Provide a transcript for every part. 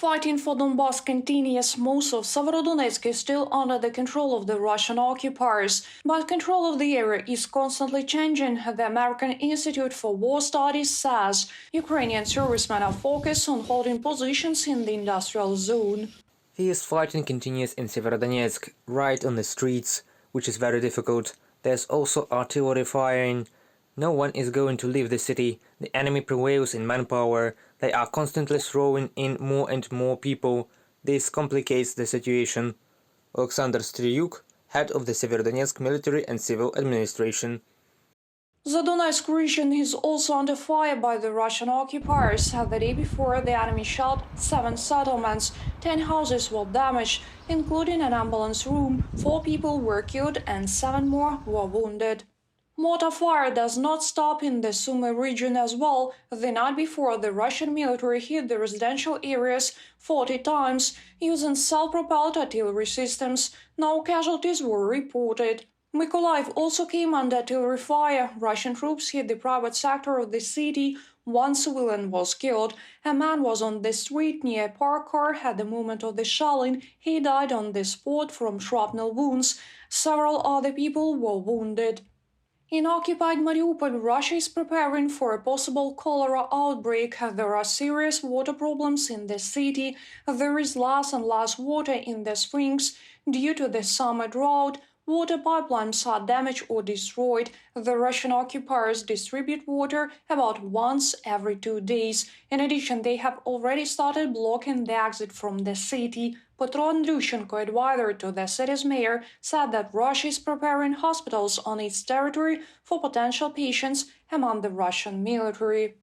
Fighting for Donbass continues. Most of Severodonetsk is still under the control of the Russian occupiers, but control of the area is constantly changing. The American Institute for War Studies says Ukrainian servicemen are focused on holding positions in the industrial zone. Fierce fighting continues in Severodonetsk, right on the streets, which is very difficult. There's also artillery firing. No one is going to leave the city. The enemy prevails in manpower. They are constantly throwing in more and more people. This complicates the situation. Alexander Stryuk, head of the Severodonetsk military and civil administration. The Donetsk region is also under fire by the Russian occupiers. The day before, the enemy shelled 7 settlements. 10 houses were damaged, including an ambulance room. 4 people were killed and 7 more were wounded. Mortar fire does not stop in the Sumy region as well. The night before, the Russian military hit the residential areas 40 times using self-propelled artillery systems. No casualties were reported. Mykolaiv also came under artillery fire. Russian troops hit the private sector of the city. 1 civilian was killed. A man was on the street near a parked car at the moment of the shelling. He died on the spot from shrapnel wounds. Several other people were wounded. In occupied Mariupol, Russia is preparing for a possible cholera outbreak. There are serious water problems in the city. There is less and less water in the springs. Due to the summer drought, water pipelines are damaged or destroyed. The Russian occupiers distribute water about once every 2 days. In addition, they have already started blocking the exit from the city. Petro Andrushenko, advisor to the city's mayor, said that Russia is preparing hospitals on its territory for potential patients among the Russian military.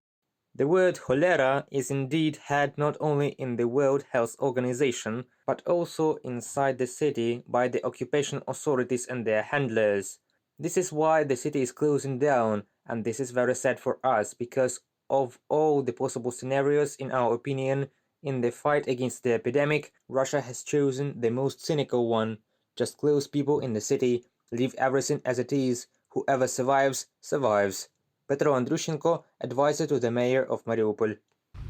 The word Cholera is indeed had not only in the World Health Organization, but also inside the city by the occupation authorities and their handlers. This is why the city is closing down, and this is very sad for us, because of all the possible scenarios, in our opinion, in the fight against the epidemic, Russia has chosen the most cynical one. Just close people in the city, leave everything as it is, whoever survives, survives. Petro Andrushenko, advisor to the mayor of Mariupol.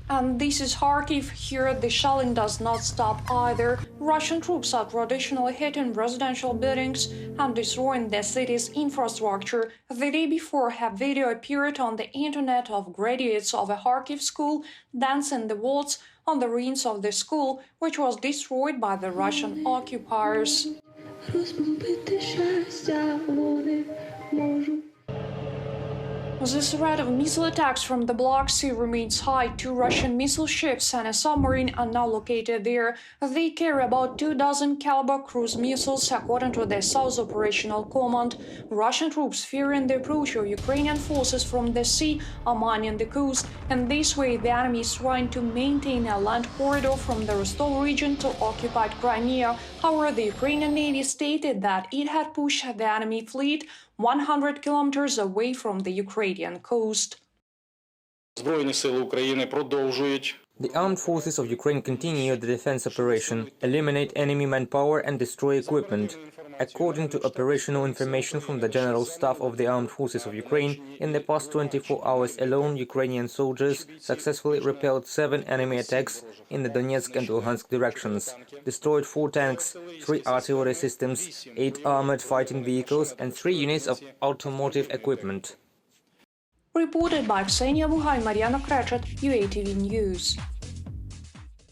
And this is Kharkiv. Here, the shelling does not stop either. Russian troops are traditionally hitting residential buildings and destroying the city's infrastructure. The day before, a video appeared on the internet of graduates of a Kharkiv school dancing the waltz on the ruins of the school, which was destroyed by the Russian occupiers. The threat of missile attacks from the Black Sea remains high. 2 Russian missile ships and a submarine are now located there. They carry about 24 caliber cruise missiles, according to the South Operational Command. Russian troops, fearing the approach of Ukrainian forces from the sea, are mining the coast, and this way the enemy is trying to maintain a land corridor from the Rostov region to occupied Crimea. However, the Ukrainian Navy stated that it had pushed the enemy fleet 100 kilometers away from the Ukrainian coast. The armed forces of Ukraine continue the defense operation, eliminate enemy manpower and destroy equipment. According to operational information from the General Staff of the Armed Forces of Ukraine, in the past 24 hours alone, Ukrainian soldiers successfully repelled 7 enemy attacks in the Donetsk and Luhansk directions, destroyed 4 tanks, 3 artillery systems, 8 armored fighting vehicles and 3 units of automotive equipment. Reported by Ksenia Bugay, Mariana Krechet, UATV News.